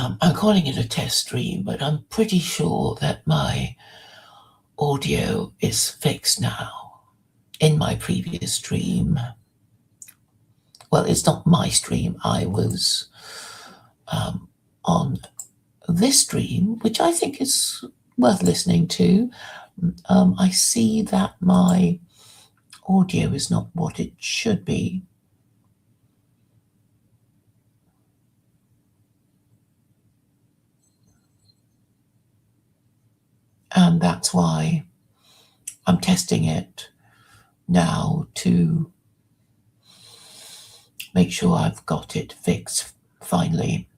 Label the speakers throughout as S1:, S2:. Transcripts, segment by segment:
S1: I'm calling it a test stream, but I'm pretty sure that my audio is fixed now. In my previous stream, well, it's not my stream, I was on this stream, which I think is worth listening to. I see that my audio is not what it should be. And that's why I'm testing it now to make sure I've got it fixed finally.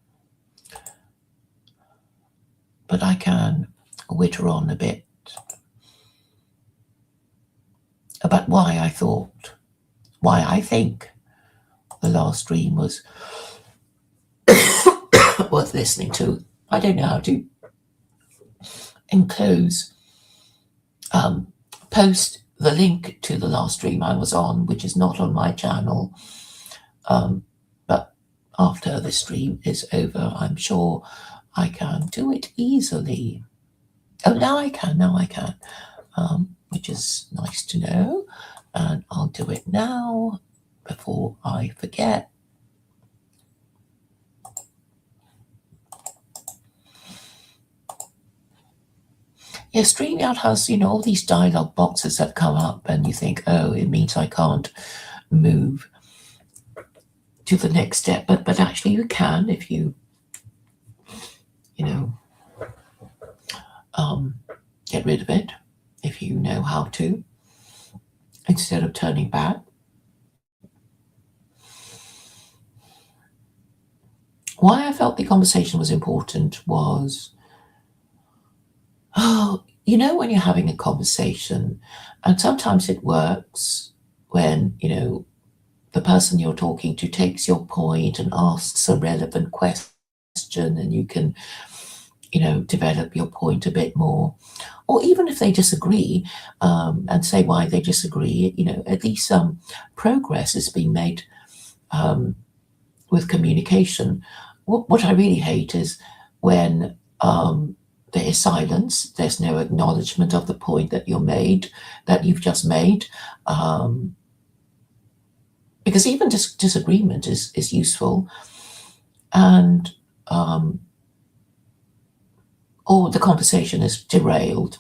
S1: But I can witter on a bit about why I think the last stream was worth listening to. I don't know how to post the link to the last stream I was on, which is not on my channel. But after the stream is over, I'm sure I can do it easily. Oh, now I can, which is nice to know. And I'll do it now before I forget. Yeah, StreamYard has, all these dialog boxes that come up and you think, oh, it means I can't move to the next step. But actually you can if you get rid of it, if you know how to, instead of turning back. Why I felt the conversation was important was, when you're having a conversation, and sometimes it works when, the person you're talking to takes your point and asks a relevant question, and you can, develop your point a bit more. Or even if they disagree, and say why they disagree, at least some progress is being made with communication. What I really hate is when there is silence, there's no acknowledgement of the point that you've just made. Because even disagreement is useful. And or the conversation is derailed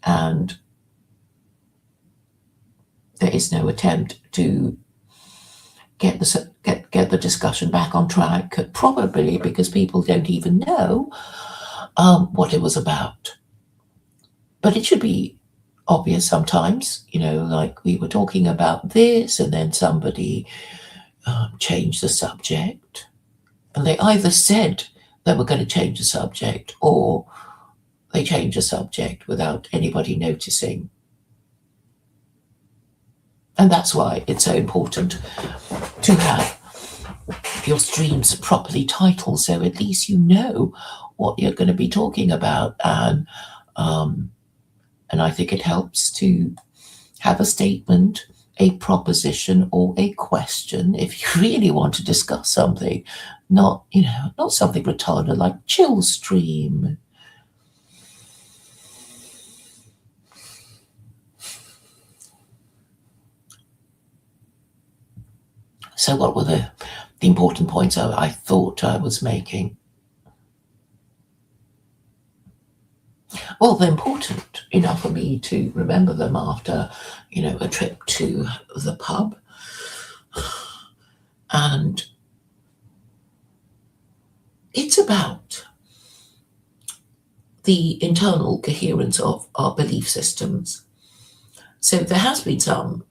S1: and there is no attempt to get the discussion back on track, probably because people don't even know what it was about. But it should be obvious sometimes, like we were talking about this and then somebody changed the subject, and they either said they were going to change the subject or they changed the subject without anybody noticing. And that's why it's so important to have your streams properly titled, so at least you know what you're going to be talking about. And I think it helps to have a statement, a proposition, or a question if you really want to discuss something, not something retarded like chill stream. So what were the important points I thought I was making? Well, they're important enough for me to remember them after, a trip to the pub. And it's about the internal coherence of our belief systems. So there has been some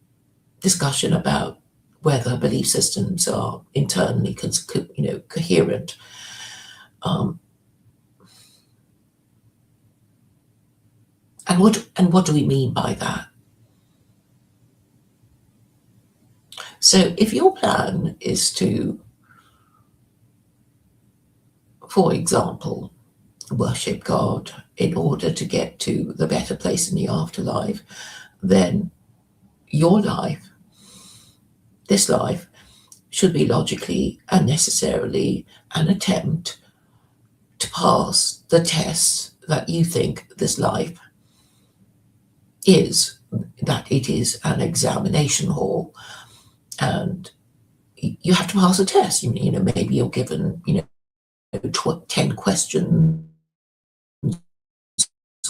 S1: discussion about whether belief systems are internally coherent. And what do we mean by that? So if your plan is to, for example, worship God in order to get to the better place in the afterlife, then your life, this life, should be logically and necessarily an attempt pass the tests that you think this life is, that it is an examination hall, and you have to pass a test. Maybe you're given, 10 questions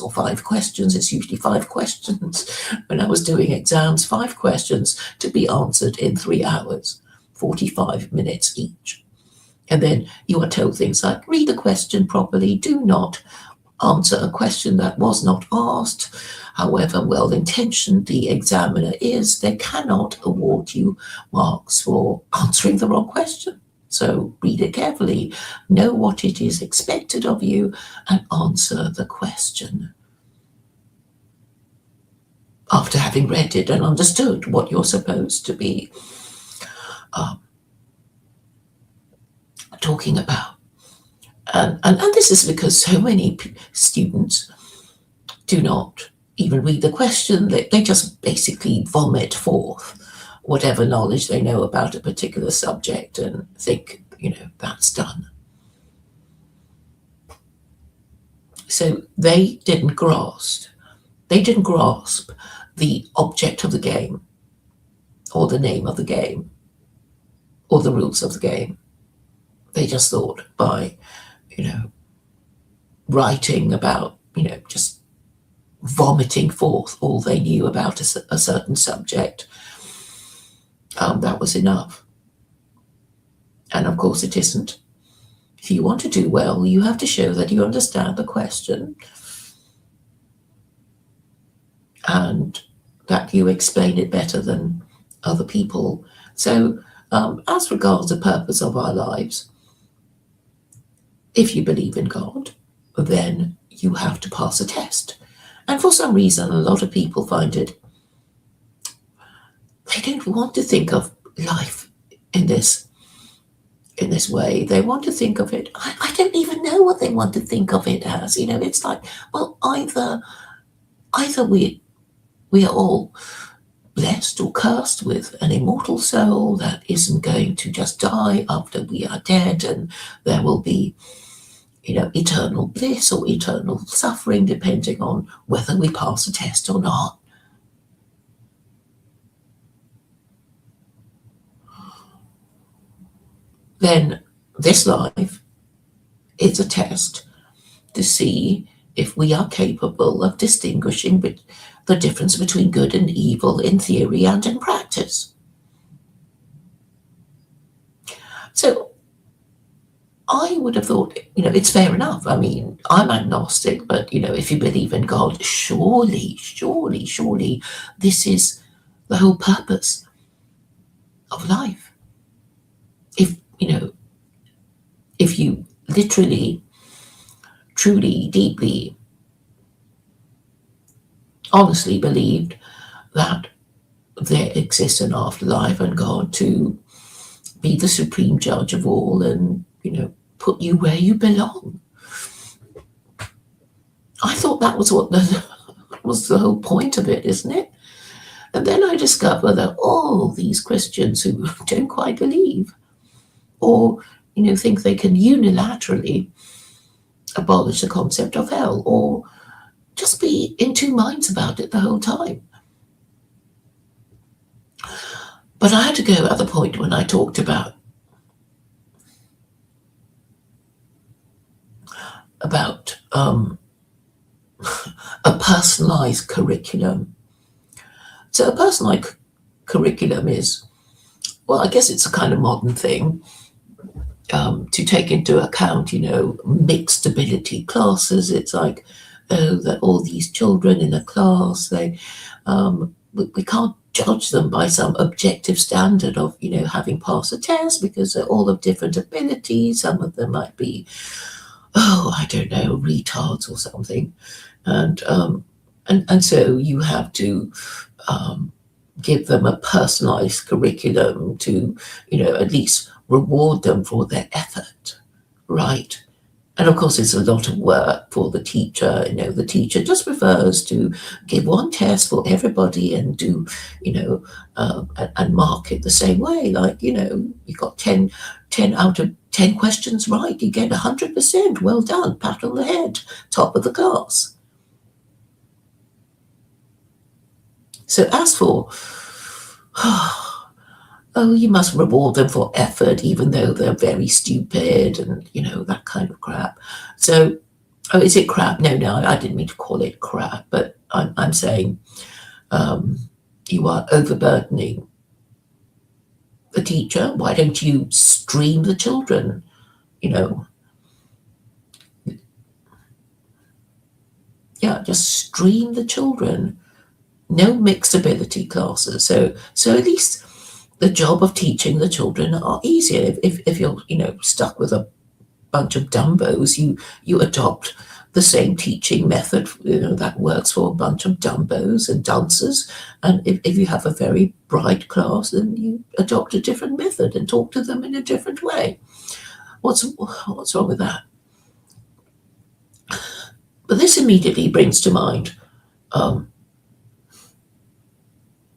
S1: or 5 questions. It's usually 5 questions. When I was doing exams, 5 questions to be answered in 3 hours, 45 minutes each. And then you are told things like, read the question properly, do not answer a question that was not asked. However well intentioned the examiner is, they cannot award you marks for answering the wrong question. So read it carefully, know what it is expected of you, and answer the question. After having read it and understood what you're supposed to be talking about. And this is because so many students do not even read the question. They just basically vomit forth whatever knowledge they know about a particular subject and think, that's done. So they didn't grasp the object of the game, or the name of the game, or the rules of the game. They just thought by, writing about, just vomiting forth all they knew about a certain subject, that was enough. And of course it isn't. If you want to do well, you have to show that you understand the question and that you explain it better than other people. So, as regards the purpose of our lives, if you believe in God, then you have to pass a test. And for some reason, a lot of people find it, they don't want to think of life in this way. They want to think of it, I don't even know what they want to think of it as. It's like, well, either we are all blessed or cursed with an immortal soul that isn't going to just die after we are dead, and there will be, eternal bliss or eternal suffering depending on whether we pass a test or not. Then this life is a test to see if we are capable of distinguishing the difference between good and evil in theory and in practice. So I would have thought, it's fair enough. I mean, I'm agnostic, but, if you believe in God, surely, this is the whole purpose of life. If you literally, truly, deeply, honestly believed that there exists an afterlife and God to be the supreme judge of all and, put you where you belong. I thought that was what was the whole point of it, isn't it? And then I discover that all these Christians who don't quite believe, or, think they can unilaterally abolish the concept of hell, or just be in two minds about it the whole time. But I had to go at the point when I talked about a personalized curriculum. So a personalized curriculum is, well, I guess it's a kind of modern thing to take into account, mixed ability classes. It's like, that all these children in a class, we can't judge them by some objective standard of, having passed a test, because they're all of different abilities. Some of them might be, I don't know, retards or something. And so you have to give them a personalized curriculum to, at least reward them for their effort, right? And of course, it's a lot of work for the teacher. The teacher just prefers to give one test for everybody and do, and mark it the same way. Like, you got 10 10 out of 10 questions right, you get 100%. Well done, pat on the head, top of the class. So as for, oh, you must reward them for effort, even though they're very stupid and, that kind of crap. So, oh, is it crap? No, I didn't mean to call it crap, but I'm saying you are overburdening the teacher. Why don't you stream the children? Yeah, just stream the children. No mixed ability classes. So at least the job of teaching the children are easier. If you're stuck with a bunch of dumbos, you adopt the same teaching method that works for a bunch of dumbos and dunces. And if you have a very bright class, then you adopt a different method and talk to them in a different way. What's wrong with that? But this immediately brings to mind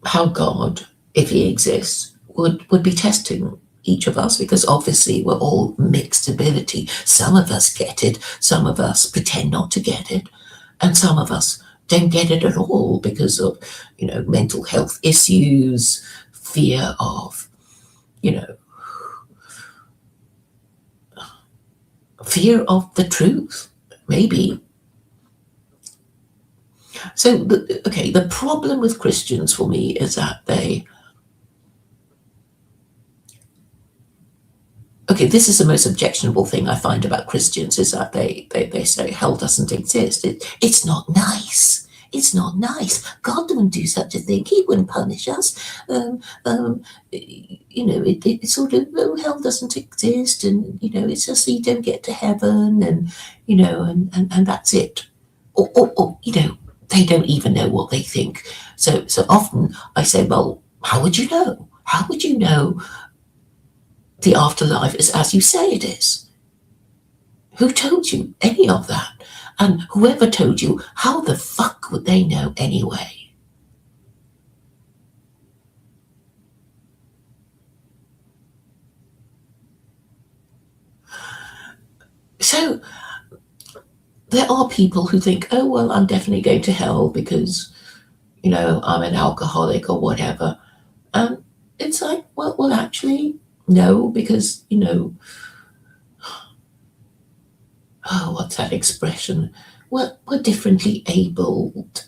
S1: how God, if he exists, would be testing each of us, because obviously we're all mixed ability. Some of us get it, some of us pretend not to get it, and some of us don't get it at all because of, mental health issues, fear of, fear of the truth, maybe. So, the problem with Christians for me is that this is the most objectionable thing I find about Christians, is that they say hell doesn't exist. It's not nice. It's not nice. God wouldn't do such a thing. He wouldn't punish us. It's sort of, hell doesn't exist, and it's just you don't get to heaven, and and that's it. Or they don't even know what they think. So often I say, well, how would you know? How would you know the afterlife is as you say it is? Who told you any of that? And whoever told you, how the fuck would they know anyway? So there are people who think, oh, well, I'm definitely going to hell because, I'm an alcoholic or whatever. And it's like, well, actually, no, because, what's that expression? We're differently abled.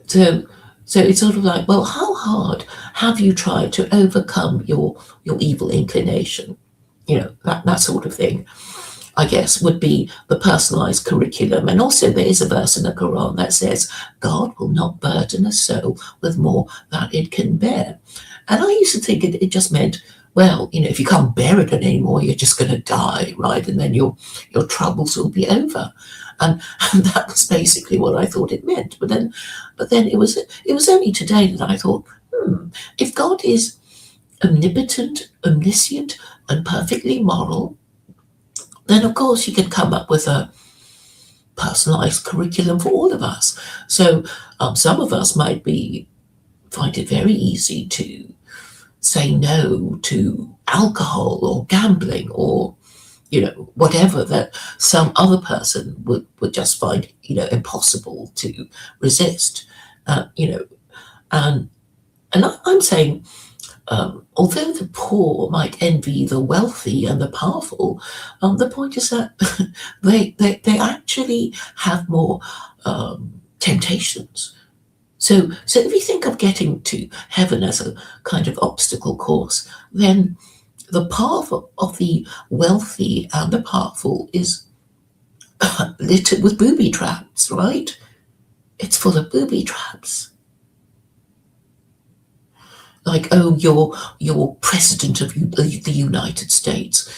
S1: So it's sort of like, well, how hard have you tried to overcome your evil inclination? That sort of thing, I guess, would be the personalized curriculum. And also there is a verse in the Quran that says, God will not burden a soul with more than it can bear. And I used to think it just meant, well, if you can't bear it anymore, you're just going to die, right? And then your troubles will be over. And that was basically what I thought it meant. But then it was only today that I thought, if God is omnipotent, omniscient, and perfectly moral, then of course he can come up with a personalized curriculum for all of us. So some of us might find it very easy to say no to alcohol or gambling or whatever that some other person would just find impossible to resist. And I'm saying, although the poor might envy the wealthy and the powerful, the point is that they actually have more temptations. So if you think of getting to heaven as a kind of obstacle course, then the path of the wealthy and the powerful is littered with booby traps, right? It's full of booby traps. Like, oh, you're president of the United States.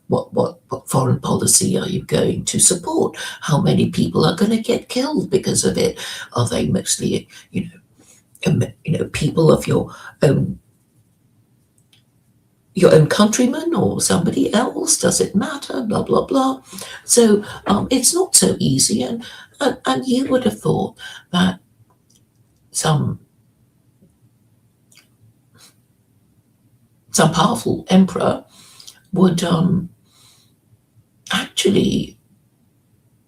S1: What foreign policy are you going to support? How many people are going to get killed because of it? Are they mostly, people of your own countrymen or somebody else? Does it matter? Blah blah blah. So it's not so easy, and you would have thought that some some powerful emperor would actually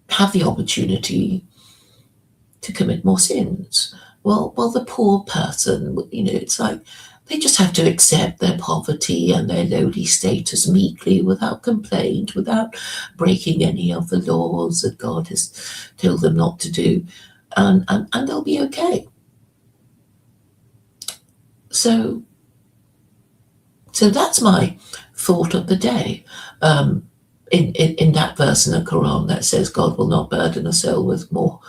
S1: have the opportunity to commit more sins. Well, the poor person, it's like they just have to accept their poverty and their lowly status meekly, without complaint, without breaking any of the laws that God has told them not to do, and they'll be okay. So that's my thought of the day. In that verse in the Quran that says God will not burden a soul with more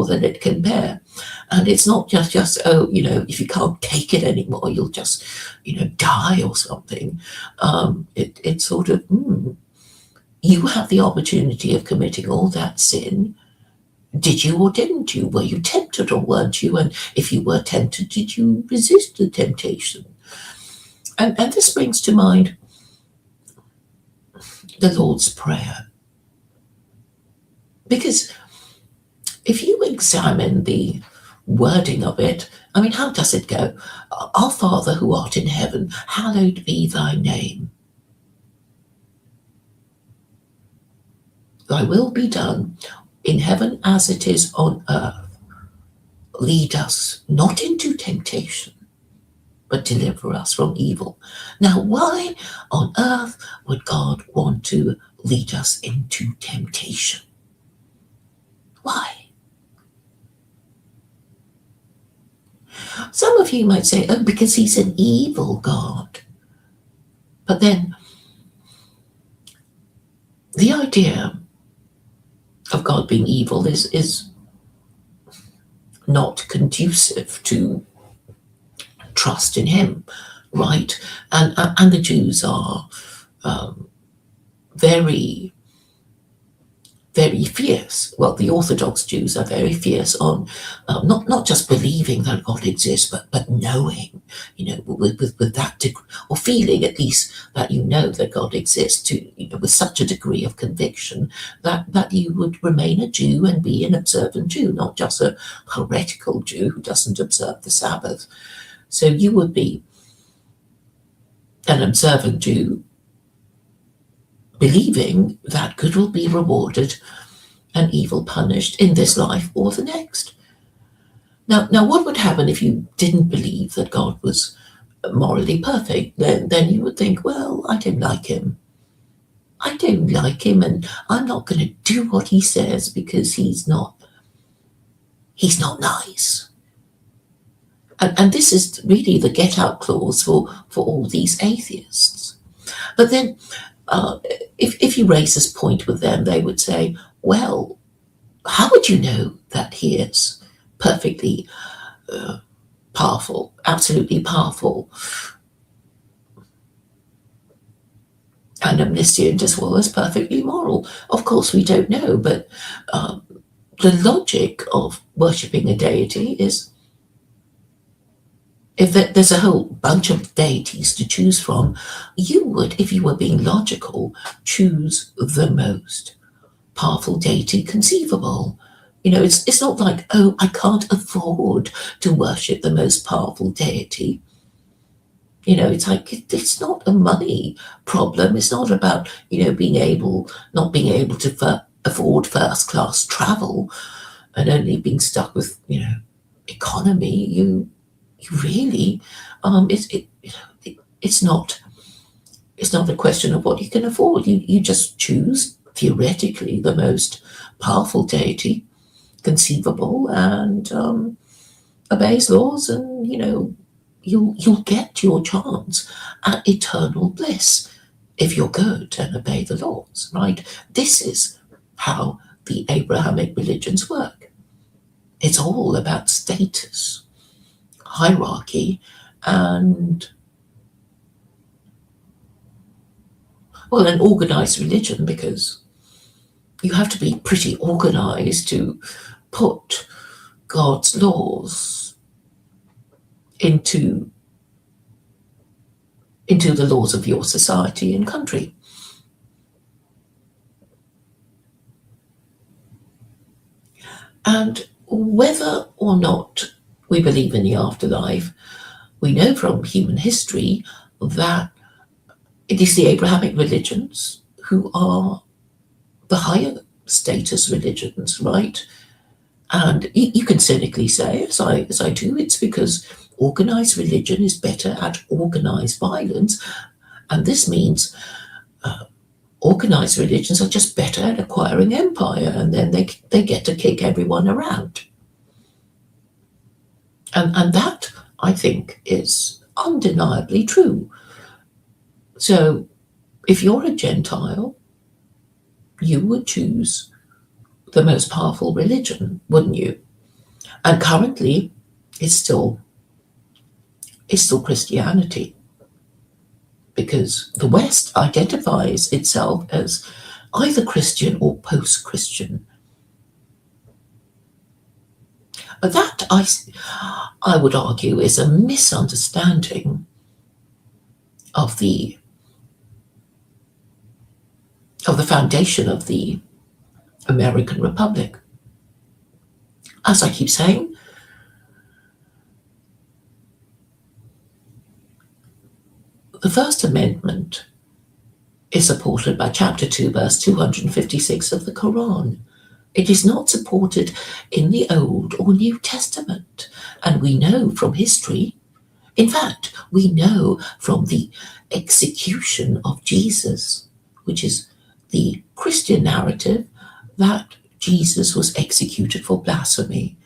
S1: than it can bear. And it's not just if you can't take it anymore, you'll just die or something. It's sort of you have the opportunity of committing all that sin. Did you or didn't you? Were you tempted or weren't you? And if you were tempted, did you resist the temptation? And this brings to mind the Lord's Prayer. Because if you examine the wording of it, I mean, how does it go? Our Father who art in heaven, hallowed be thy name. Thy will be done in heaven as it is on earth. Lead us not into temptation, but deliver us from evil. Now, why on earth would God want to lead us into temptation? Why? Some of you might say, oh, because he's an evil God. But then the idea of God being evil is not conducive to trust in him, right? And the Jews are very, very fierce. Well, the Orthodox Jews are very fierce on not just believing that God exists, but knowing, with that degree, or feeling at least that that God exists, with such a degree of conviction that you would remain a Jew and be an observant Jew, not just a heretical Jew who doesn't observe the Sabbath. So you would be an observant Jew, believing that good will be rewarded and evil punished in this life or the next. Now, what would happen if you didn't believe that God was morally perfect? Then you would think, well, I don't like him. I don't like him, and I'm not going to do what he says because he's not nice. And this is really the get-out clause for all these atheists. But then, if you raise this point with them, they would say, well, how would you know that he is perfectly powerful, absolutely powerful, and omniscient, as well as perfectly moral? Of course, we don't know, but the logic of worshipping a deity is, if there's a whole bunch of deities to choose from, you would, if you were being logical, choose the most powerful deity conceivable. It's not like, oh, I can't afford to worship the most powerful deity. It's like, it's not a money problem. It's not about, not being able to afford first class travel and only being stuck with, economy. You really, it's not a question of what you can afford. You just choose theoretically the most powerful deity conceivable and obeys laws, and you'll get your chance at eternal bliss if you're good and obey the laws, right? This is how the Abrahamic religions work. It's all about status, hierarchy, and, well, an organized religion, because you have to be pretty organized to put God's laws into the laws of your society and country. And whether or not we believe in the afterlife, we know from human history that it is the Abrahamic religions who are the higher status religions, right? And you can cynically say, as I do, it's because organized religion is better at organized violence, and this means organized religions are just better at acquiring empire, and then they get to kick everyone around. And that, I think, is undeniably true. So if you're a Gentile, you would choose the most powerful religion, wouldn't you? And currently, it's still Christianity, because the West identifies itself as either Christian or post-Christian. But that, I would argue, is a misunderstanding of the foundation of the American Republic. As I keep saying, the First Amendment is supported by Chapter 2, verse 256 of the Quran. It is not supported in the Old or New Testament. And we know from history, in fact, we know from the execution of Jesus, which is the Christian narrative, that Jesus was executed for blasphemy.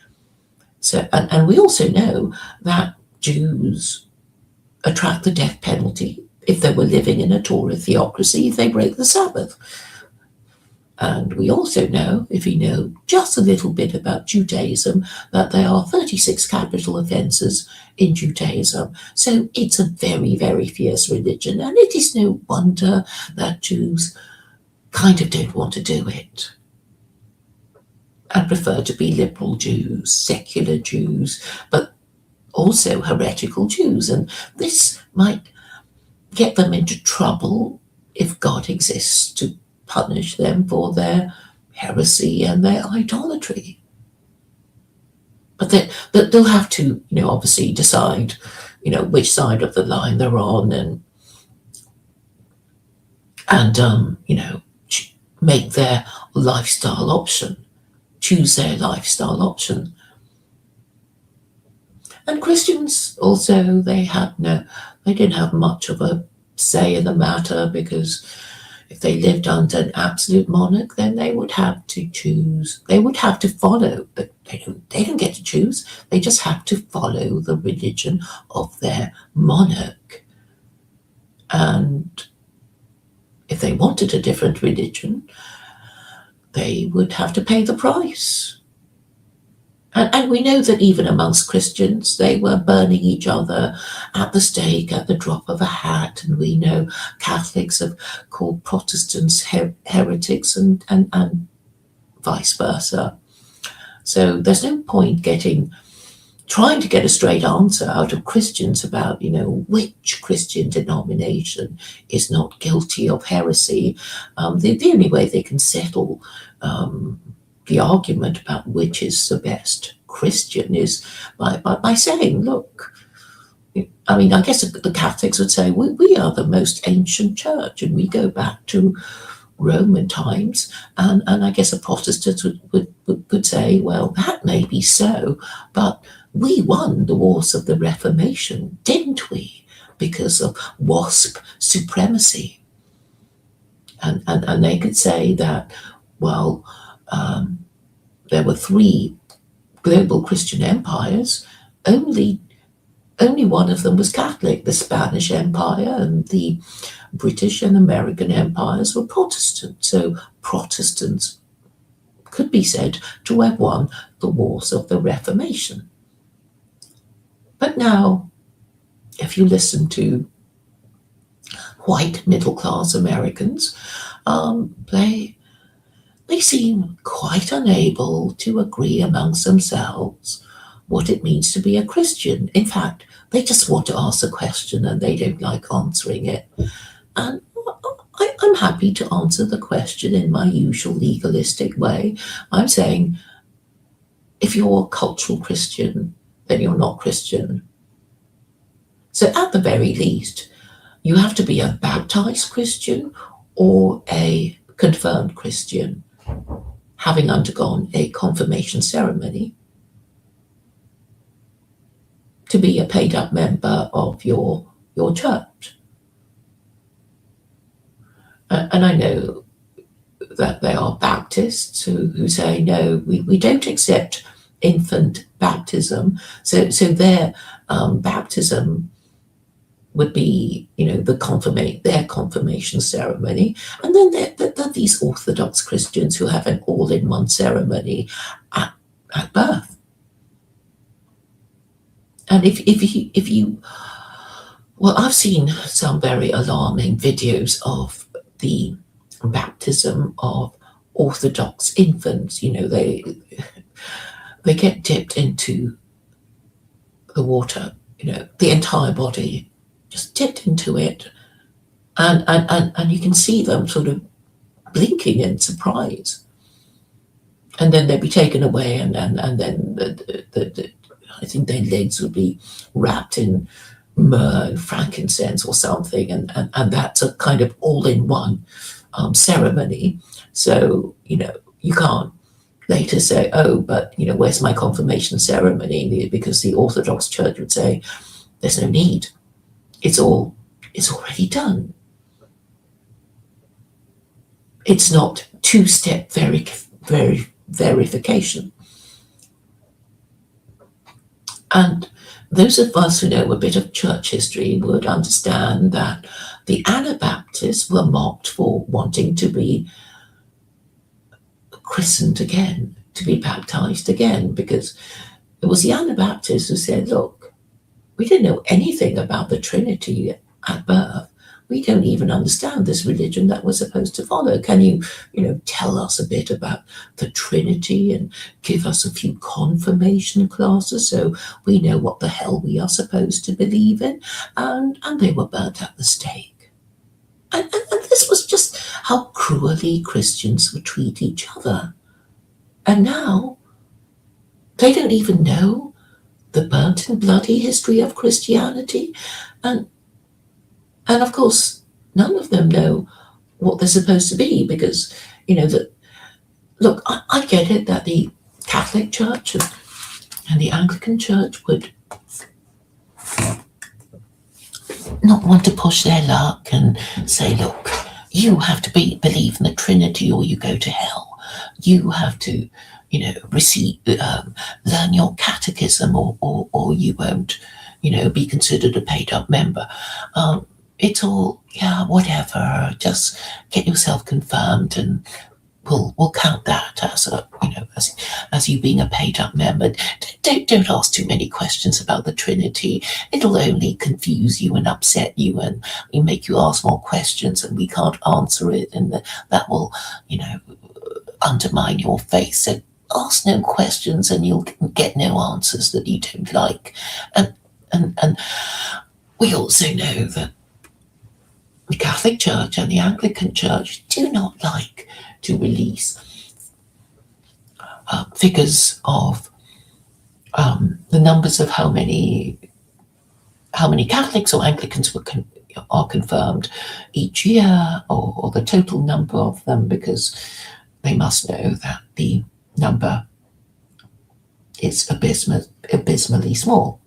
S1: So, and we also know that Jews attract the death penalty if they were living in a Torah theocracy if they break the Sabbath. And we also know, if you know just a little bit about Judaism, that there are 36 capital offenses in Judaism. So it's a very, very fierce religion, and it is no wonder that Jews kind of don't want to do it and prefer to be liberal Jews, secular Jews, but also heretical Jews. And this might get them into trouble if God exists to punish them for their heresy and their idolatry. But they'll have to, obviously decide, which side of the line they're on, and make their lifestyle option, choose their lifestyle option. And Christians also, they didn't have much of a say in the matter, because if they lived under an absolute monarch, then they would have to choose. They would have to follow, but they don't get to choose. They just have to follow the religion of their monarch. And if they wanted a different religion, they would have to pay the price. And we know that even amongst Christians, they were burning each other at the stake at the drop of a hat. And we know Catholics have called Protestants heretics and vice versa. So there's no point trying to get a straight answer out of Christians about, which Christian denomination is not guilty of heresy. The only way they can settle the argument about which is the best Christian is by saying, look, I guess the Catholics would say, we are the most ancient church, and we go back to Roman times, and I guess a Protestant would say, well, that may be so, but we won the wars of the Reformation, didn't we? Because of WASP supremacy. And they could say that, well, there were 3 global Christian empires. Only one of them was Catholic. The Spanish Empire and the British and American empires were Protestant. So Protestants could be said to have won the wars of the Reformation. But now, if you listen to white middle-class Americans, they seem quite unable to agree amongst themselves what it means to be a Christian. In fact, they just want to ask a question and they don't like answering it. And I'm happy to answer the question in my usual legalistic way. I'm saying, if you're a cultural Christian, then you're not Christian. So at the very least, you have to be a baptized Christian or a confirmed Christian, having undergone a confirmation ceremony, to be a paid-up member of your church. And I know that there are Baptists who say, no, we don't accept infant baptism. So their baptism would be, their confirmation ceremony. And then there are these Orthodox Christians who have an all-in-one ceremony at birth. And if you, well, I've seen some very alarming videos of the baptism of Orthodox infants. They get dipped into the water, the entire body, just dipped into it, and you can see them sort of blinking in surprise, and then they'd be taken away, and then I think their legs would be wrapped in myrrh and frankincense or something, and that's a kind of all-in-one ceremony. So you can't later say, oh, but where's my confirmation ceremony? Because the Orthodox Church would say there's no need. It's already done. It's not two-step verification. And those of us who know a bit of church history would understand that the Anabaptists were mocked for wanting to be christened again, to be baptized again, because it was the Anabaptists who said, look, we didn't know anything about the Trinity at birth. We don't even understand this religion that we're supposed to follow. Can you, tell us a bit about the Trinity and give us a few confirmation classes so we know what the hell we are supposed to believe in? And they were burnt at the stake. And this was just how cruelly Christians would treat each other. And now they don't even know the burnt and bloody history of Christianity. And of course, none of them know what they're supposed to be, because, look, I get it that the Catholic Church and the Anglican Church would not want to push their luck and say, look, you have to believe in the Trinity or you go to hell. You have to, learn your catechism or you won't, be considered a paid-up member. It's all, whatever, just get yourself confirmed and we'll count that as as you being a paid-up member. Don't ask too many questions about the Trinity. It'll only confuse you and upset you and make you ask more questions and we can't answer it, and that will, undermine your faith. So ask no questions and you'll get no answers that you don't like. And we also know that the Catholic Church and the Anglican Church do not like to release figures of the numbers of how many Catholics or Anglicans are confirmed each year, or the total number of them, because they must know that the number is abysmally small.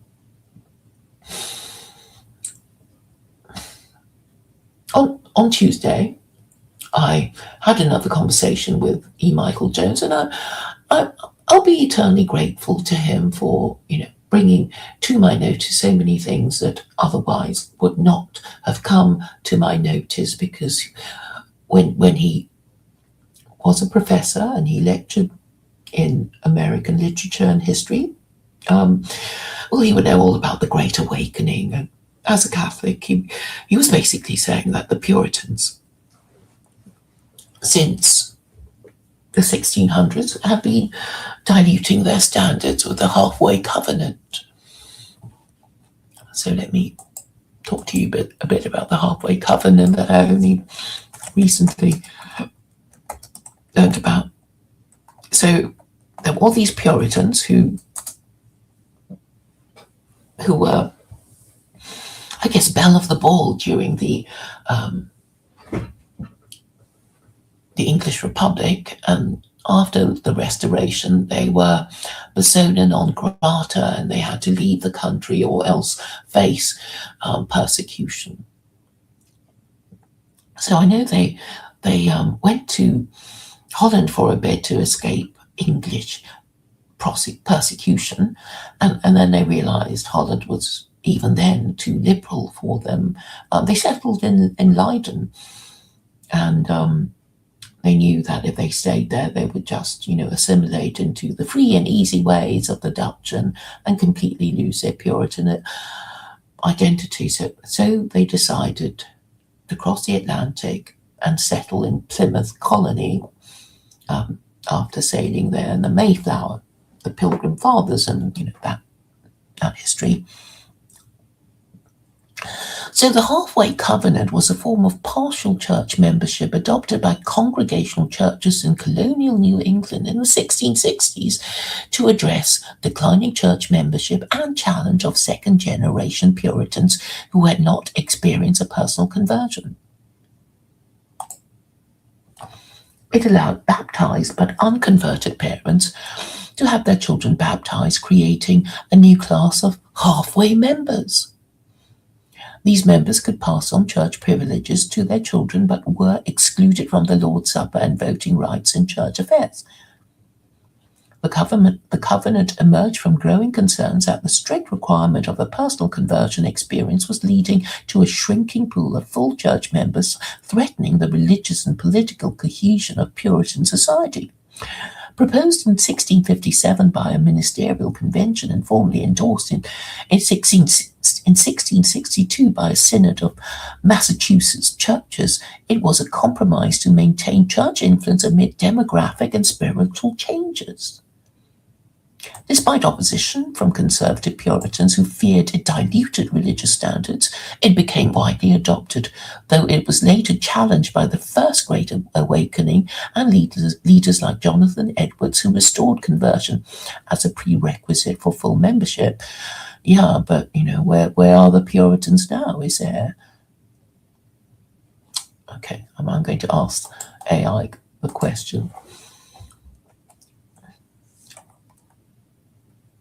S1: On Tuesday, I had another conversation with E. Michael Jones, and I'll be eternally grateful to him for, bringing to my notice so many things that otherwise would not have come to my notice, because when he was a professor and he lectured in American literature and history, he would know all about the Great Awakening. And as a Catholic, he was basically saying that the Puritans, since the 1600s, have been diluting their standards with the halfway covenant. So let me talk to you a bit about the halfway covenant that I only recently learned about. So there were all these Puritans who were, I guess, belle of the ball during the English Republic, and after the Restoration, they were persona non grata, and they had to leave the country or else face persecution. So I know they went to Holland for a bit to escape English persecution, and then they realised Holland was even then too liberal for them. They settled in Leiden, and they knew that if they stayed there, they would just, assimilate into the free and easy ways of the Dutch and completely lose their Puritan identity. So they decided to cross the Atlantic and settle in Plymouth Colony after sailing there, and the Mayflower, the Pilgrim Fathers, and that history. So the Halfway Covenant was a form of partial church membership adopted by congregational churches in colonial New England in the 1660s to address declining church membership and challenge of second-generation Puritans who had not experienced a personal conversion. It allowed baptized but unconverted parents to have their children baptized, creating a new class of halfway members. These members could pass on church privileges to their children, but were excluded from the Lord's Supper and voting rights in church affairs. The covenant emerged from growing concerns that the strict requirement of a personal conversion experience was leading to a shrinking pool of full church members, threatening the religious and political cohesion of Puritan society. Proposed in 1657 by a ministerial convention and formally endorsed in 1662 by a synod of Massachusetts churches, it was a compromise to maintain church influence amid demographic and spiritual changes. Despite opposition from conservative Puritans who feared it diluted religious standards, it became widely adopted, though it was later challenged by the First Great Awakening and leaders like Jonathan Edwards, who restored conversion as a prerequisite for full membership. Yeah, but, where are the Puritans now? Is there... Okay, I'm going to ask AI the question.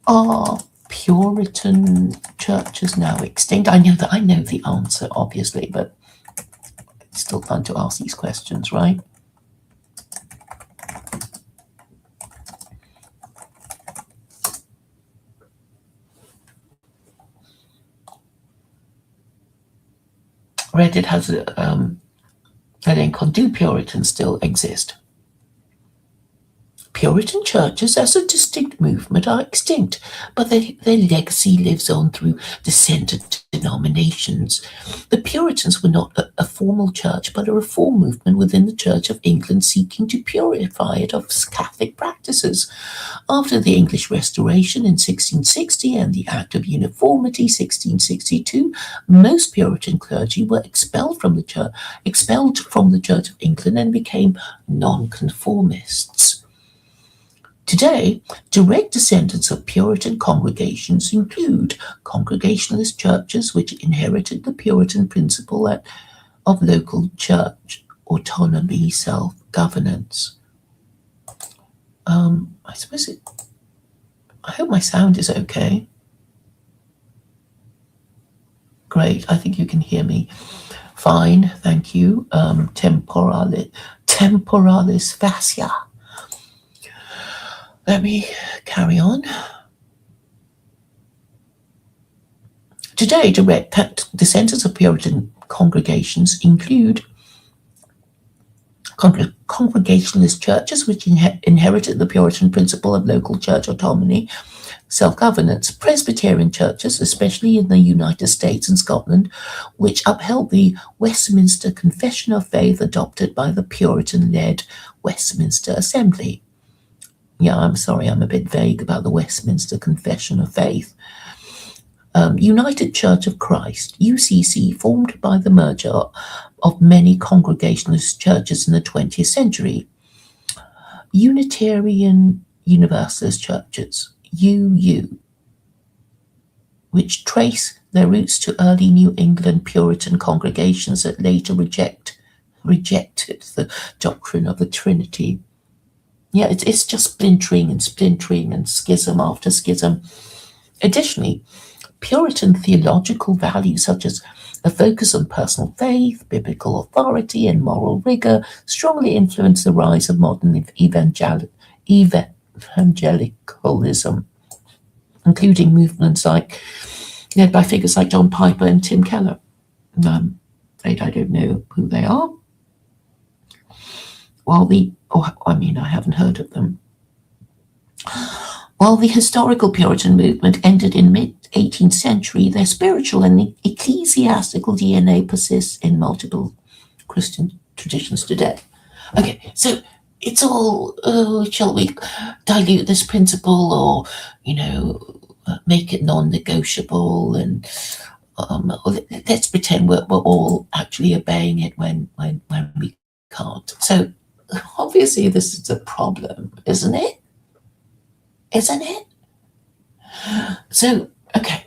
S1: Are Puritan churches now extinct? I know the answer, obviously, but it's still fun to ask these questions, right? Reddit has a link on, do Puritans still exist? Puritan churches as a distinct movement are extinct, but their legacy lives on through descendant denominations. The Puritans were not a formal church, but a reform movement within the Church of England seeking to purify it of Catholic practices. After the English Restoration in 1660 and the Act of Uniformity 1662, most Puritan clergy were expelled from the Church of England and became nonconformists. Today, direct descendants of Puritan congregations include Congregationalist churches, which inherited the Puritan principle of local church autonomy, self-governance. I hope my sound is okay. Great, I think you can hear me fine, thank you. Temporalis fascia. Let me carry on. Today, direct descendants of Puritan congregations include Congregationalist churches, which inherited the Puritan principle of local church autonomy, self-governance, Presbyterian churches, especially in the United States and Scotland, which upheld the Westminster Confession of Faith adopted by the Puritan-led Westminster Assembly. Yeah, I'm sorry, I'm a bit vague about the Westminster Confession of Faith. United Church of Christ, UCC, formed by the merger of many Congregationalist churches in the 20th century. Unitarian Universalist churches, UU. which trace their roots to early New England Puritan congregations that later rejected the doctrine of the Trinity. Yeah, it's just splintering and schism after schism. Additionally, Puritan theological values such as a focus on personal faith, biblical authority, and moral rigor strongly influenced the rise of modern evangelicalism, including movements led by figures like John Piper and Tim Keller. I don't know who they are. I haven't heard of them. While the historical Puritan movement ended in mid-18th century, their spiritual and ecclesiastical DNA persists in multiple Christian traditions today. Okay, so it's all, shall we dilute this principle or, make it non-negotiable, and let's pretend we're all actually obeying it when we can't. So obviously this is a problem, isn't it? So, okay,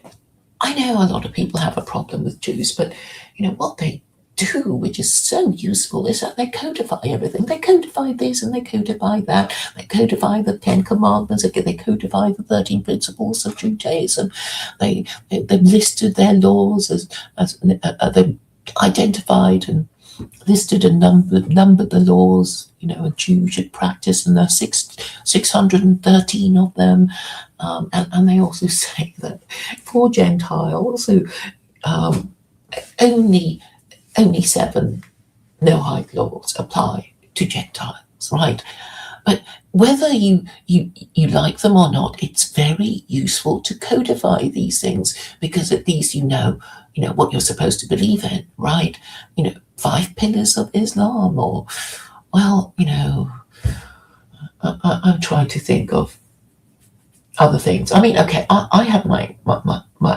S1: I know a lot of people have a problem with Jews, but what they do, which is so useful, is that they codify everything. They codify this and they codify that. They codify the 10 Commandments. They codify the 13 principles of Judaism. They've listed their laws as they've identified and listed and numbered the laws, a Jew should practice, and there are 613 of them. And they also say that for Gentiles, only 7 Noahide laws apply to Gentiles, right? But whether you like them or not, it's very useful to codify these things, because at least you know what you're supposed to believe in, right? 5 pillars of Islam, or, I'm trying to think of other things. I have my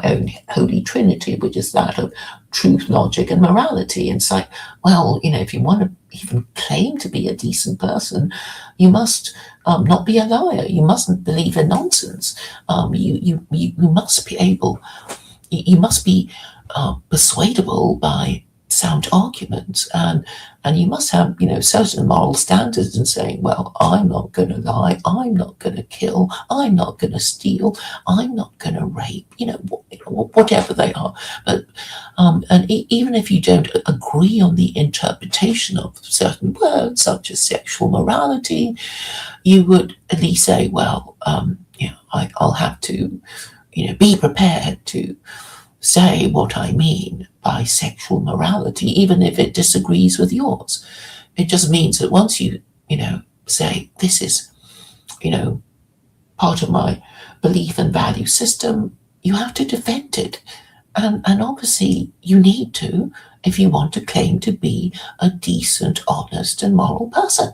S1: own holy trinity, which is that of truth, logic, and morality. And it's like, if you want to even claim to be a decent person, you must not be a liar. You mustn't believe in nonsense. You must be able. You must be persuadable by sound arguments, and you must have certain moral standards in saying, well, I'm not going to lie, I'm not going to kill, I'm not going to steal, I'm not going to rape, whatever they are. But even if you don't agree on the interpretation of certain words such as sexual morality, you would at least say, well, I'll have to be prepared to say what I mean by sexual morality, even if it disagrees with yours. It just means that once you, say, this is, part of my belief and value system, you have to defend it. And obviously you need to, if you want to claim to be a decent, honest, and moral person.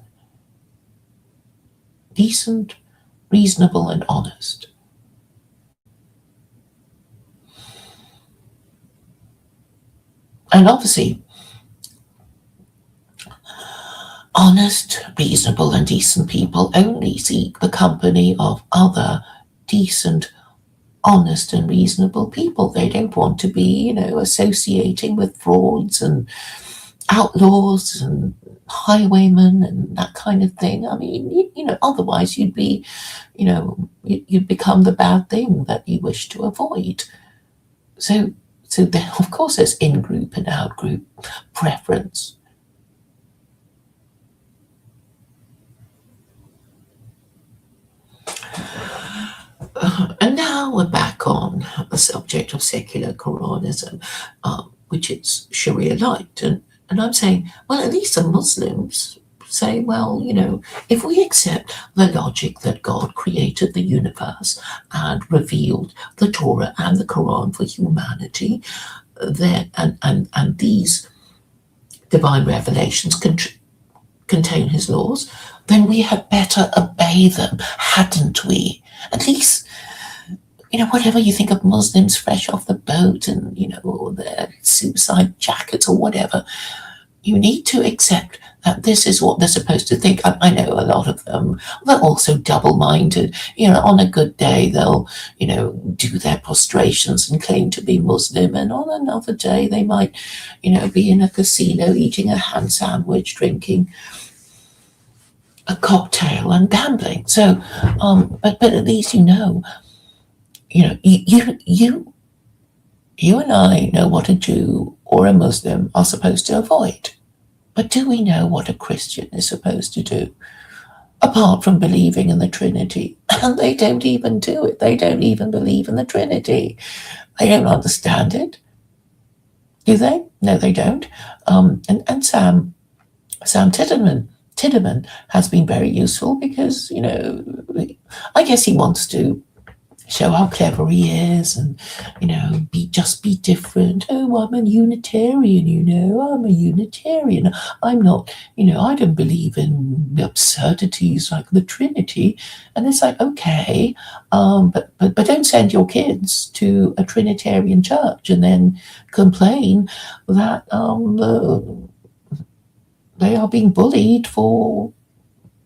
S1: Decent, reasonable, and honest. And obviously, honest, reasonable, and decent people only seek the company of other decent, honest, and reasonable people. They don't want to be, associating with frauds and outlaws and highwaymen and that kind of thing. Otherwise you'd be, you'd become the bad thing that you wish to avoid. So then, of course, there's in-group and out-group preference. And now we're back on the subject of secular Quranism, which is Sharia-light. And I'm saying, well, at least the Muslims say, well, if we accept the logic that God created the universe and revealed the Torah and the Quran for humanity, then and these divine revelations contain his laws, then we had better obey them, hadn't we? At least, whatever you think of Muslims fresh off the boat and, their suicide jackets or whatever, you need to accept that this is what they're supposed to think. I know a lot of them, they're also double-minded. On a good day, they'll, do their prostrations and claim to be Muslim, and on another day, they might, be in a casino eating a ham sandwich, drinking a cocktail and gambling. So, but at least you and I know what a Jew or a Muslim are supposed to avoid. But do we know what a Christian is supposed to do? Apart from believing in the Trinity. And they don't even do it. They don't even believe in the Trinity. They don't understand it. Do they? No, they don't. And Sam Tideman has been very useful because, I guess he wants to show how clever he is and, be different. Oh, I'm a Unitarian, I'm a Unitarian. I'm not, I don't believe in absurdities like the Trinity. And it's like, okay, but don't send your kids to a Trinitarian church and then complain that they are being bullied for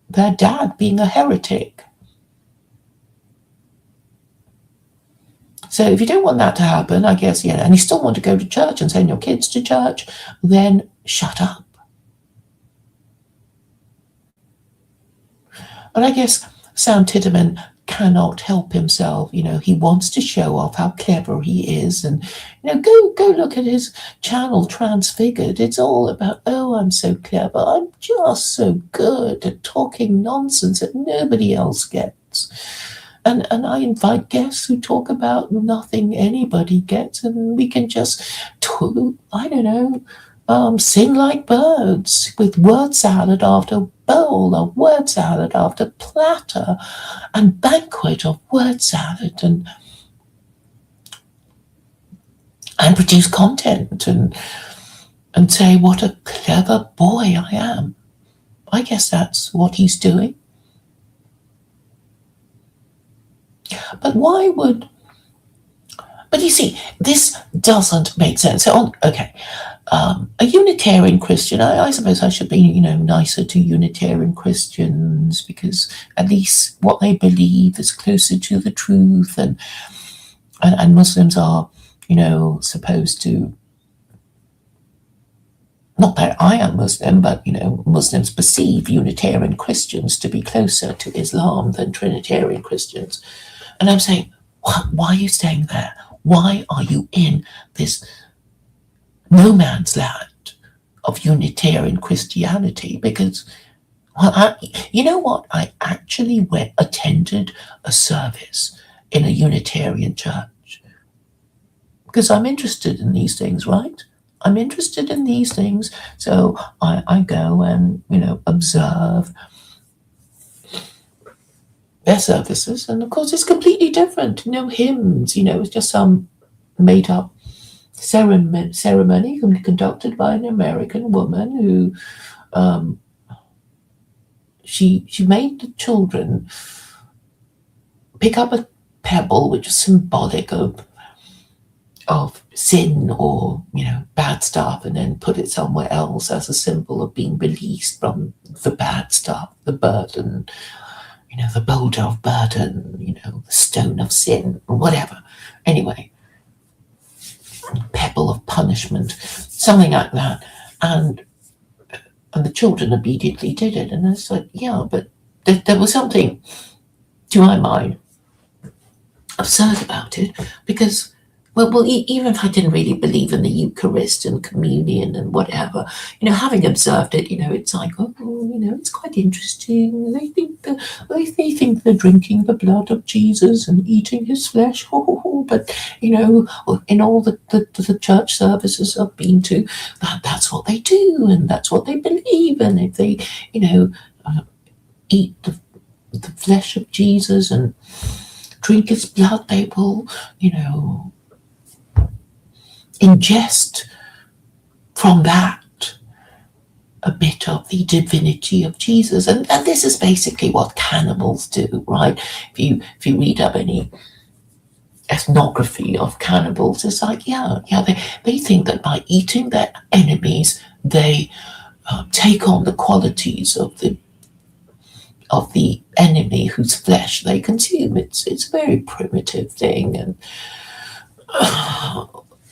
S1: their dad being a heretic. So if you don't want that to happen, I guess, and you still want to go to church and send your kids to church, then shut up. But I guess Sam Tideman cannot help himself. He wants to show off how clever he is. And, go look at his channel, Transfigured. It's all about, oh, I'm so clever. I'm just so good at talking nonsense that nobody else gets. And I invite guests who talk about nothing anybody gets, and we can just, sing like birds with word salad after bowl of word salad after platter and banquet of word salad and produce content and say what a clever boy I am. I guess that's what he's doing. But but you see, this doesn't make sense. So, a Unitarian Christian, I suppose I should be, nicer to Unitarian Christians because at least what they believe is closer to the truth, and Muslims are, supposed to, not that I am Muslim, but, Muslims perceive Unitarian Christians to be closer to Islam than Trinitarian Christians. And I'm saying, why are you staying there? Why are you in this no man's land of Unitarian Christianity? Because, you know what? I actually attended a service in a Unitarian church because I'm interested in these things, right? I'm interested in these things. So I go and, observe their services, and of course it's completely different. No hymns, it's just some made up ceremony conducted by an American woman who she made the children pick up a pebble which is symbolic of sin or bad stuff, and then put it somewhere else as a symbol of being released from the bad stuff, the burden, the boulder of burden, the stone of sin, or whatever. Anyway, pebble of punishment, something like that. And the children immediately did it. And I was like, yeah, but there was something, to my mind, absurd about it, because even if I didn't really believe in the Eucharist and communion and whatever, having observed it, it's like, it's quite interesting. They think they're drinking the blood of Jesus and eating his flesh. But in all the church services I've been to, that's what they do and that's what they believe. And if they, eat the flesh of Jesus and drink his blood, they will, ingest from that a bit of the divinity of Jesus. And this is basically what cannibals do, right? If you read up any ethnography of cannibals, it's like, they think that by eating their enemies, they take on the qualities of the enemy whose flesh they consume. It's a very primitive thing, and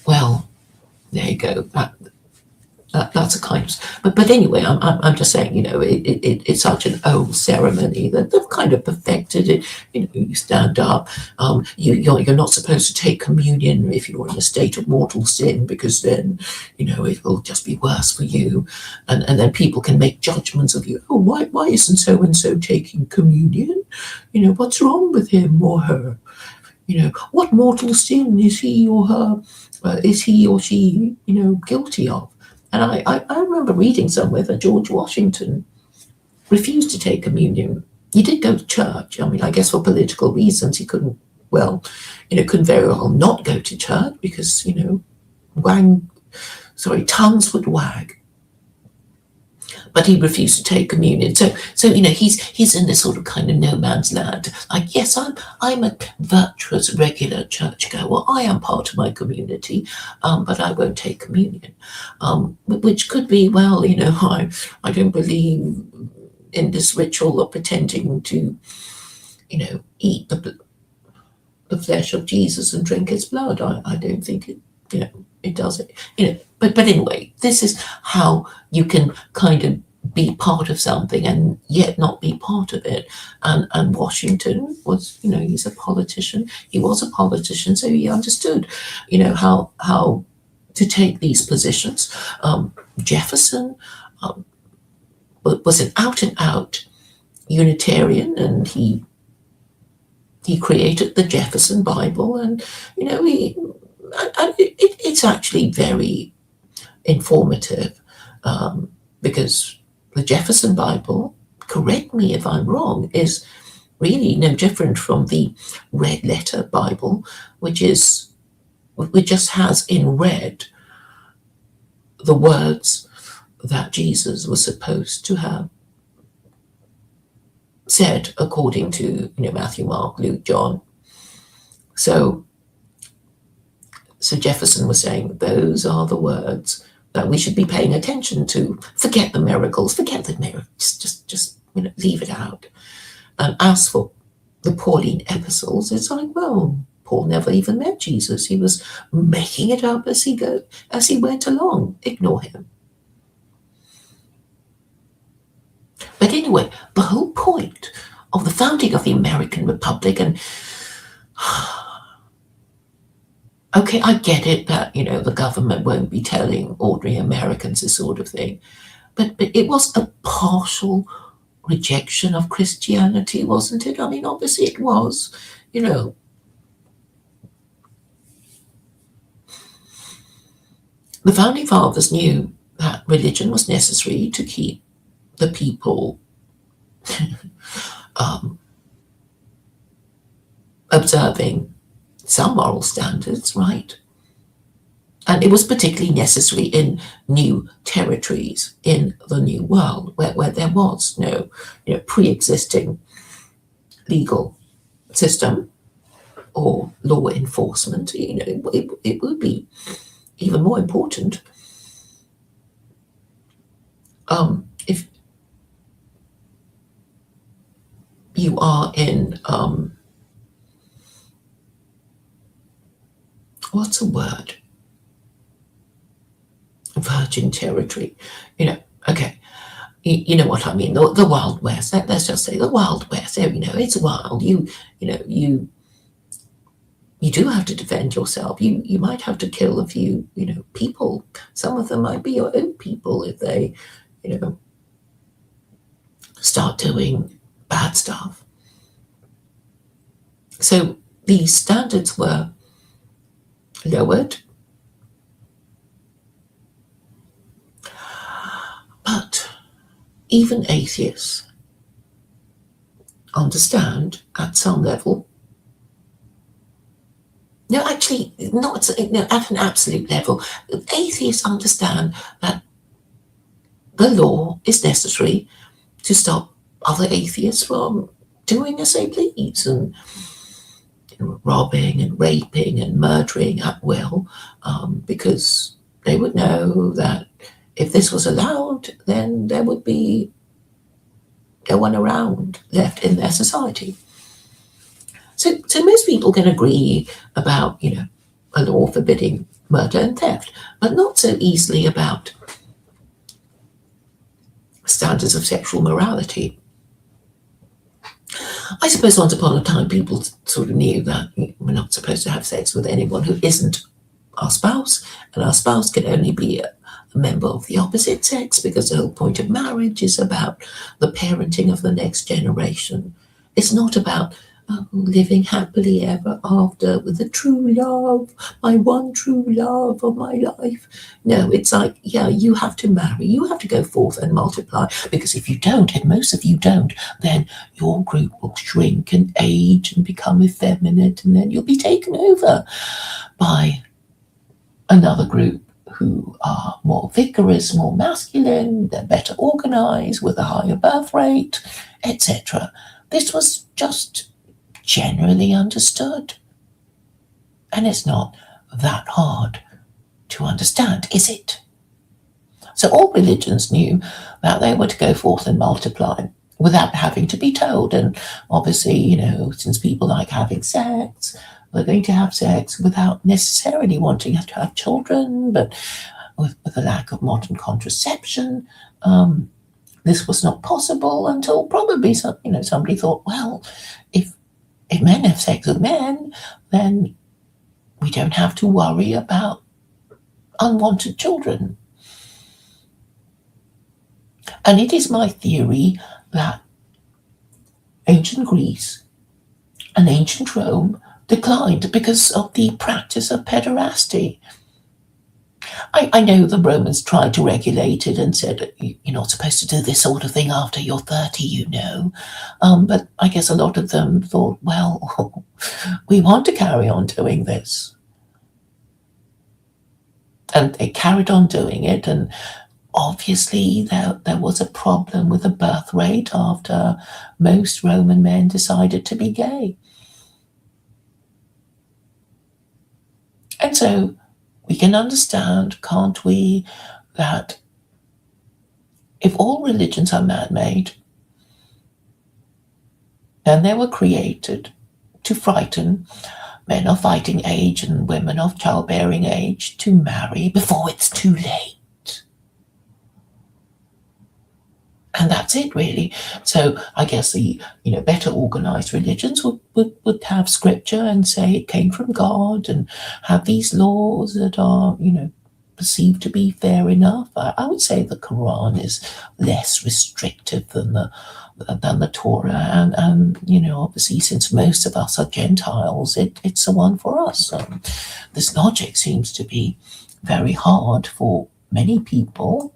S1: well, there you go. That's a kind of, but anyway, I'm just saying, it's such an old ceremony that they've kind of perfected it. You stand up. You're not supposed to take communion if you're in a state of mortal sin, because then, it will just be worse for you, and then people can make judgments of you. Oh, why isn't so and so taking communion? What's wrong with him or her? What mortal sin is he or her? Is he or she, guilty of? And I remember reading somewhere that George Washington refused to take communion. He did go to church. I mean, I guess for political reasons, he couldn't very well not go to church because, tongues would wag. But he refused to take communion. So he's in this sort of kind of no man's land. Like, yes, I'm a virtuous, regular churchgoer. I am part of my community, but I won't take communion. Which could be, well, I don't believe in this ritual of pretending to, eat the flesh of Jesus and drink his blood. I don't think it, it does it. But anyway, this is how you can kind of be part of something and yet not be part of it. And Washington was, he's a politician. He was a politician, so he understood, how to take these positions. Jefferson was an out and out Unitarian, and he created the Jefferson Bible, and it's actually very informative, because the Jefferson Bible, correct me if I'm wrong, is really no different from the red letter Bible, which just has in red the words that Jesus was supposed to have said according to Matthew, Mark, Luke, John. So Jefferson was saying those are the words that we should be paying attention to. Forget the miracles, just leave it out. And as for the Pauline epistles, it's like, well, Paul never even met Jesus. He was making it up as he went along. Ignore him. But anyway, the whole point of the founding of the American Republic, and okay, I get it that, the government won't be telling ordinary Americans this sort of thing, but it was a partial rejection of Christianity, wasn't it? I mean, obviously it was, The founding fathers knew that religion was necessary to keep the people observing some moral standards, right? And it was particularly necessary in new territories in the New World, where there was no pre-existing legal system or law enforcement. It would be even more important if you are in what's a word? Virgin territory. Okay. You know what I mean? The Wild West. Let's just say the Wild West. There it's wild. You do have to defend yourself. You might have to kill a few, people. Some of them might be your own people if they, start doing bad stuff. So these standards were lowered, but even atheists understand at some level. No, actually, not at an absolute level. Atheists understand that the law is necessary to stop other atheists from doing as they please and robbing and raping and murdering at will, because they would know that if this was allowed, then there would be no one around left in their society. So most people can agree about, a law forbidding murder and theft, but not so easily about standards of sexual morality. I suppose once upon a time people sort of knew that we're not supposed to have sex with anyone who isn't our spouse, and our spouse can only be a member of the opposite sex, because the whole point of marriage is about the parenting of the next generation. It's not about living happily ever after with the true love, my one true love of my life. No, it's like, yeah, you have to marry, you have to go forth and multiply, because if you don't, and most of you don't, then your group will shrink and age and become effeminate, and then you'll be taken over by another group who are more vigorous, more masculine, they're better organized, with a higher birth rate, etc. This was just generally understood. And it's not that hard to understand, is it? So all religions knew that they were to go forth and multiply without having to be told. And obviously, since people like having sex, they're going to have sex without necessarily wanting to have children, but with a lack of modern contraception, this was not possible until probably somebody thought, well, if men have sex with men, then we don't have to worry about unwanted children. And it is my theory that ancient Greece and ancient Rome declined because of the practice of pederasty. I know the Romans tried to regulate it and said, you're not supposed to do this sort of thing after you're 30, but I guess a lot of them thought, well, we want to carry on doing this. And they carried on doing it, and obviously there was a problem with the birth rate after most Roman men decided to be gay. And so we can understand, can't we, that if all religions are man-made, then they were created to frighten men of fighting age and women of childbearing age to marry before it's too late. And that's it, really. So I guess the better organized religions would have scripture and say it came from God, and have these laws that are perceived to be fair enough. I would say the Quran is less restrictive than the Torah, and obviously, since most of us are Gentiles, it's the one for us. This logic seems to be very hard for many people,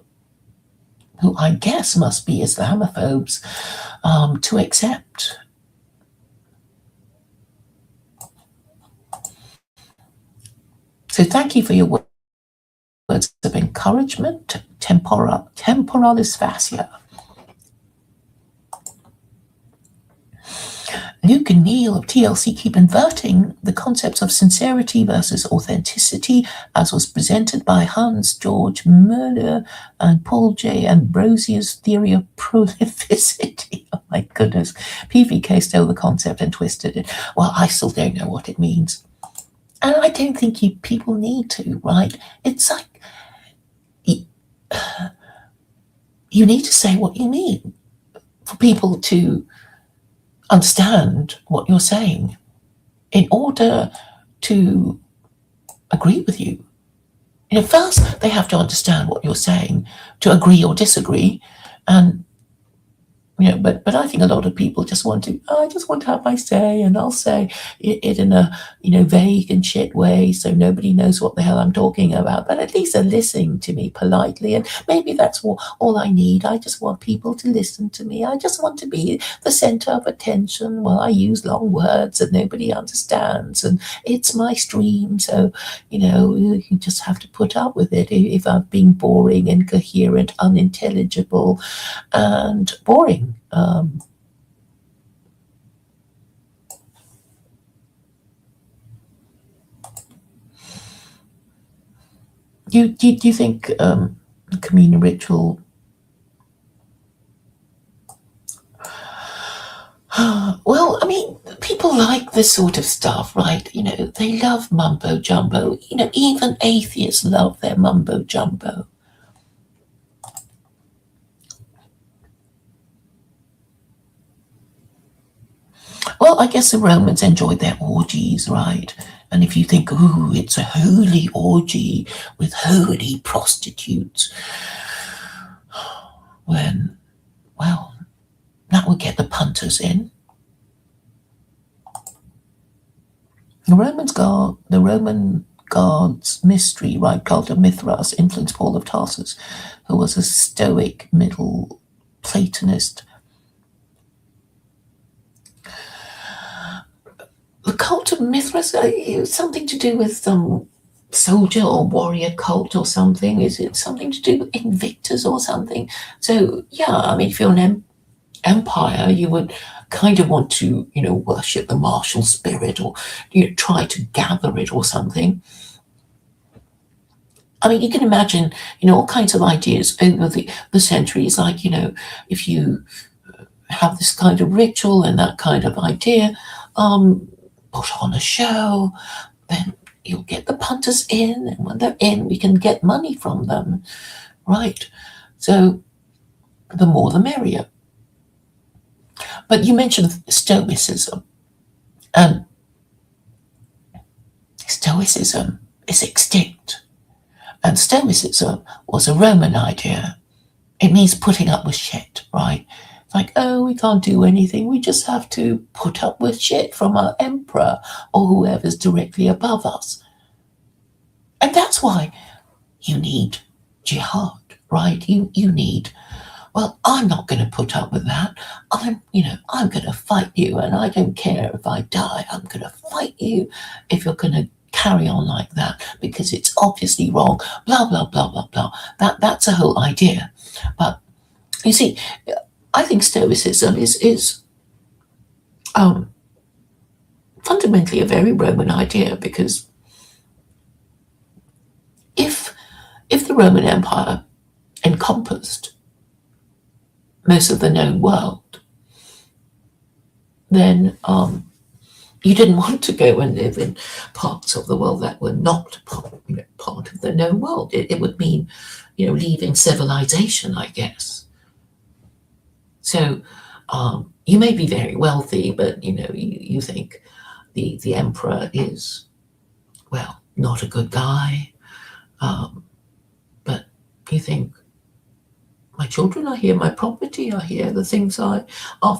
S1: who I guess must be Islamophobes, to accept. So thank you for your words of encouragement. Temporalis fascia. Luke and Neil of TLC keep inverting the concepts of sincerity versus authenticity, as was presented by Hans Georg Müller and Paul J. Ambrosius's theory of prolificity. Oh my goodness. PVK stole the concept and twisted it. Well, I still don't know what it means. And I don't think people need to, right? It's like, you need to say what you mean for people to understand what you're saying in order to agree with you. First, they have to understand what you're saying to agree or disagree. And but I think a lot of people just want to, I just want to have my say, and I'll say it in a vague and shit way, so nobody knows what the hell I'm talking about. But at least they're listening to me politely, and maybe that's all I need. I just want people to listen to me. I just want to be the center of attention while I use long words that nobody understands, and it's my stream, so you just have to put up with it if I've been boring, incoherent, unintelligible, and boring. Do you think The communal ritual. Well, I mean, people like this sort of stuff, right? They love mumbo jumbo. Even atheists love their mumbo jumbo. Well, I guess the Romans enjoyed their orgies, right? And if you think, ooh, it's a holy orgy with holy prostitutes, well, that would get the punters in. The Roman god's mystery, right, cult of Mithras, influenced Paul of Tarsus, who was a Stoic Middle Platonist. The cult of Mithras, something to do with some soldier or warrior cult or something? Is it something to do with Invictus or something? So, yeah, I mean, if you're an empire, you would kind of want to, worship the martial spirit, or try to gather it or something. I mean, you can imagine, all kinds of ideas over the centuries, like, if you have this kind of ritual and that kind of idea, put on a show, then you'll get the punters in, and when they're in, we can get money from them, right? So the more the merrier. But you mentioned Stoicism, and Stoicism is extinct. And Stoicism was a Roman idea. It means putting up with shit, right? It's like, oh, we can't do anything. We just have to put up with shit from our emperor or whoever's directly above us. And that's why you need jihad, right? You need, well, I'm not going to put up with that. I'm going to fight you, and I don't care if I die. I'm going to fight you if you're going to carry on like that, because it's obviously wrong, blah, blah, blah, blah, blah. That's a whole idea. But you see, I think Stoicism is fundamentally a very Roman idea, because if the Roman Empire encompassed most of the known world, then you didn't want to go and live in parts of the world that were not part of the known world. It would mean, leaving civilization, I guess. So you may be very wealthy, but you think the emperor is, well, not a good guy. But you think, my children are here, my property are here, the things are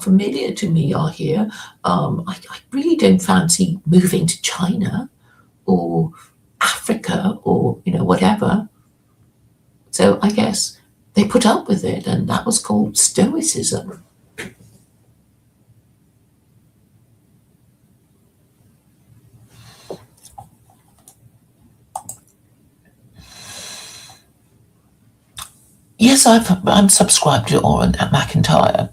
S1: familiar to me are here. I really don't fancy moving to China or Africa or, whatever. So I guess they put up with it, and that was called Stoicism. Yes, I'm subscribed to Oren McIntyre.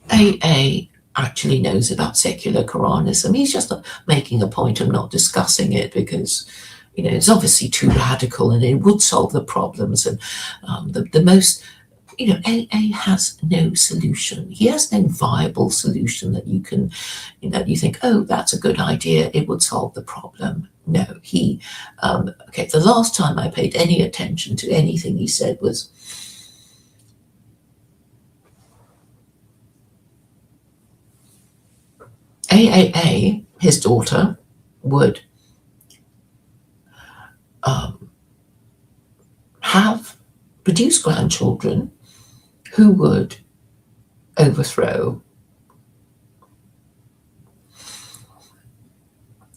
S1: AA actually knows about secular Quranism. He's just not making a point of not discussing it, because it's obviously too radical, and it would solve the problems. And the most, AA has no solution. He has no viable solution that you can, you think, oh, that's a good idea, it would solve the problem. No, the last time I paid any attention to anything he said was, AAA, his daughter, would have produced grandchildren who would overthrow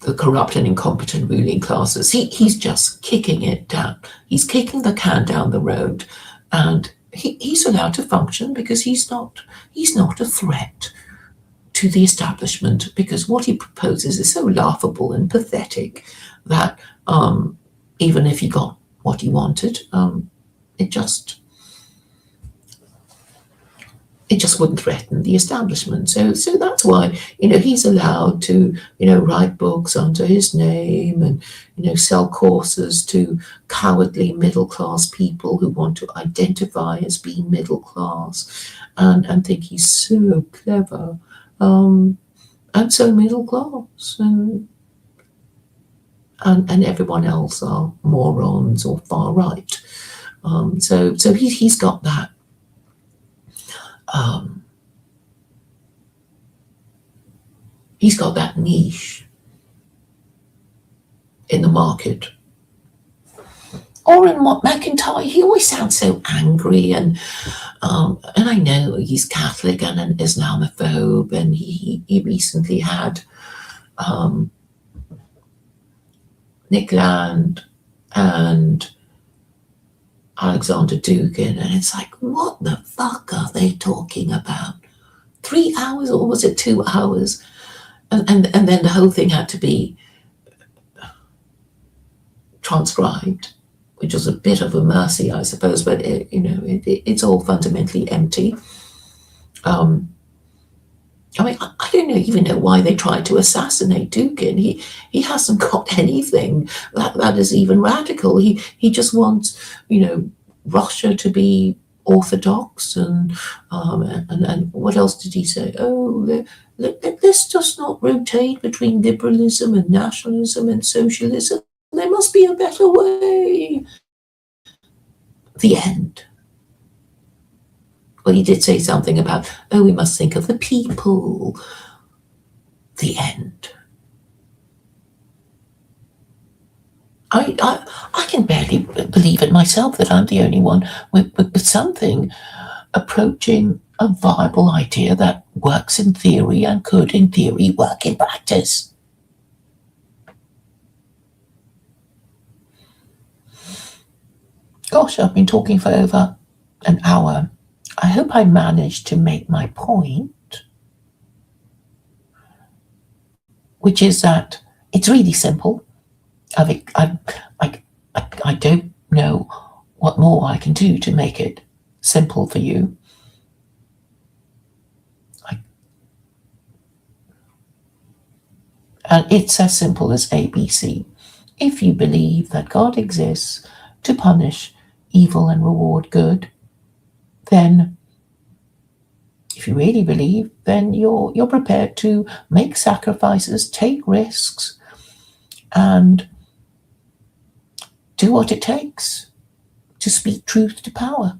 S1: the corrupt and incompetent ruling classes. He's just kicking it down. He's kicking the can down the road, and he's allowed to function because he's not a threat to the establishment, because what he proposes is so laughable and pathetic that even if he got what he wanted, it just it just wouldn't threaten the establishment. So that's why, he's allowed to, write books under his name and, sell courses to cowardly middle-class people who want to identify as being middle class and think he's so clever, and so middle class, and everyone else are morons or far right. So he's got that. He's got that niche in the market. Or in McIntyre, he always sounds so angry, and I know he's Catholic and an Islamophobe, and he recently had Nick Land and Alexander Dugin, and it's like, what the fuck are they talking about? 3 hours, or was it 2 hours? And then the whole thing had to be transcribed, which was a bit of a mercy, I suppose, but it's all fundamentally empty. I don't even know why they tried to assassinate Dugin. He hasn't got anything that is even radical. He just wants, Russia to be orthodox, and what else did he say? Oh, let's just not rotate between liberalism and nationalism and socialism. There must be a better way. The end. Well, he did say something about, we must think of the people. The end. I can barely believe it myself that I'm the only one with something approaching a viable idea that works in theory and could, in theory, work in practice. Gosh, I've been talking for over an hour. I hope I managed to make my point, which is that it's really simple. I don't know what more I can do to make it simple for you. And it's as simple as ABC. If you believe that God exists to punish evil and reward good, then if you really believe, then you're prepared to make sacrifices, take risks, and do what it takes to speak truth to power.